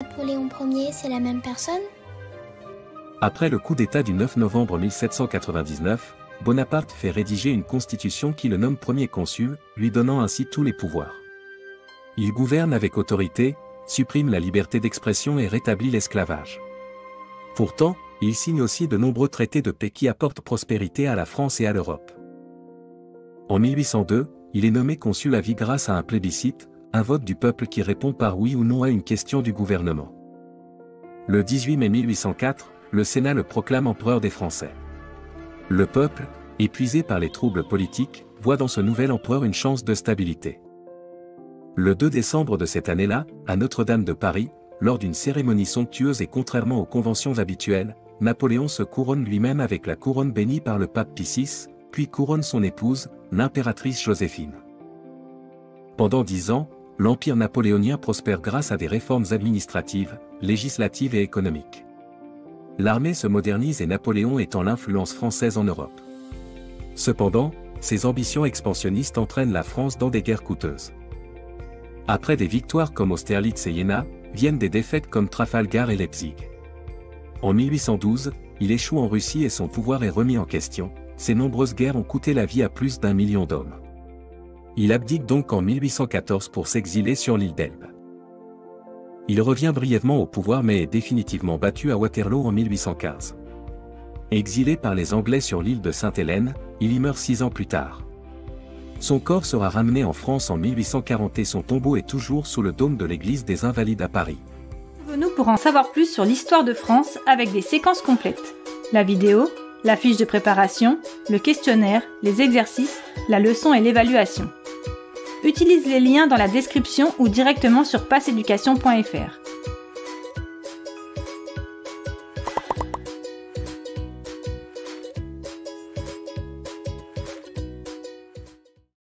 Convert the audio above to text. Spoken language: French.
Napoléon Ier, c'est la même personne? Après le coup d'État du 9 novembre 1799, Bonaparte fait rédiger une constitution qui le nomme premier consul, lui donnant ainsi tous les pouvoirs. Il gouverne avec autorité, supprime la liberté d'expression et rétablit l'esclavage. Pourtant, il signe aussi de nombreux traités de paix qui apportent prospérité à la France et à l'Europe. En 1802, il est nommé consul à vie grâce à un plébiscite, un vote du peuple qui répond par oui ou non à une question du gouvernement. Le 18 mai 1804, le Sénat le proclame empereur des Français. Le peuple, épuisé par les troubles politiques, voit dans ce nouvel empereur une chance de stabilité. Le 2 décembre de cette année-là, à Notre-Dame de Paris, lors d'une cérémonie somptueuse et contrairement aux conventions habituelles, Napoléon se couronne lui-même avec la couronne bénie par le pape Pie VI, puis couronne son épouse, l'impératrice Joséphine. Pendant 10 ans, l'Empire napoléonien prospère grâce à des réformes administratives, législatives et économiques. L'armée se modernise et Napoléon étend l'influence française en Europe. Cependant, ses ambitions expansionnistes entraînent la France dans des guerres coûteuses. Après des victoires comme Austerlitz et Iéna, viennent des défaites comme Trafalgar et Leipzig. En 1812, il échoue en Russie et son pouvoir est remis en question. Ces nombreuses guerres ont coûté la vie à plus d'1 million d'hommes. Il abdique donc en 1814 pour s'exiler sur l'île d'Elbe. Il revient brièvement au pouvoir mais est définitivement battu à Waterloo en 1815. Exilé par les Anglais sur l'île de Sainte-Hélène, il y meurt 6 ans plus tard. Son corps sera ramené en France en 1840 et son tombeau est toujours sous le dôme de l'église des Invalides à Paris. Retrouvez-nous pour en savoir plus sur l'histoire de France avec des séquences complètes. La vidéo, la fiche de préparation, le questionnaire, les exercices, la leçon et l'évaluation. Utilise les liens dans la description ou directement sur passeeducation.fr.